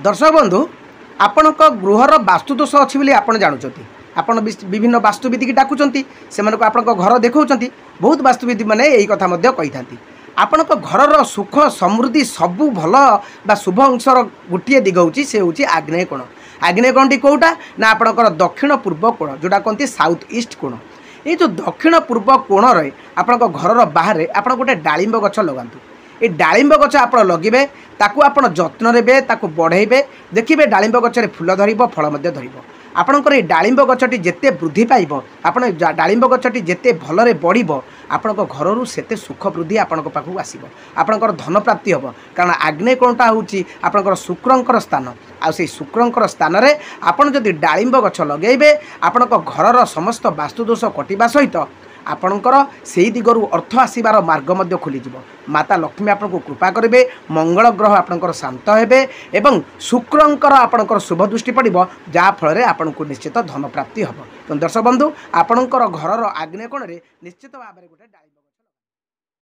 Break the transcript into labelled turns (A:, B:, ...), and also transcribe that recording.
A: दर्शक बंधु आपण गृहर वास्तुदोष अच्छी बोली आप जानते आपण विभिन्न वास्तुविधि की डाकुंट से आपण घर देखा बहुत वास्तुविधि मैंने यही कथा कही था आपण घर सुख समृद्धि सबू भल बा शुभ अंशर गोटे दिग होची से होची आग्नेय कोण। आग्नेय कोणटी कोटा ना आपणकर दक्षिण पूर्व कोण जोटा कहते साउथ ईस्ट कोण। ये जो दक्षिण पूर्व कोण रे आपण घर बाहर आपण गोटे डालिंब गछ लगातु। ये डालिंब गछ आप लगे ताकू आप जत्न रे ताकू बढ़ेबे देखिए डालिंब गछरे फूल धरिब फल मध्य धरिब। आपणकर ये डालिंब गछटी जेते वृद्धि पाइब आपण डालिंब गछटी जेते भलरे बढ़िब आपण घर सेते सुख वृद्धि आपण पाखु आसीब आपणकर धन प्राप्ति हम कारण आग्नेय कोणटा होची आपणकर शुक्रंकर स्थान आ से शुक्रंकर स्थान रे आपण जदि डालिंब गछ लगेबे आपण घर समस्त वास्तुदोष कटिबा सहित आपणकर से दिगरु अर्थ आसबार मार्ग मध्य खोलीजिव। माता लक्ष्मी आपको कृपा करेंगे मंगल ग्रह आपणकर शांत हेबे एवं शुक्रंकर आपणकर शुभ दृष्टि पड़ो जहाँफल आपको निश्चित धन प्राप्ति हम। तो दर्शक बंधु आपणकर घर आग्नेय कोण रे निश्चित भाव में गोटे डालिंब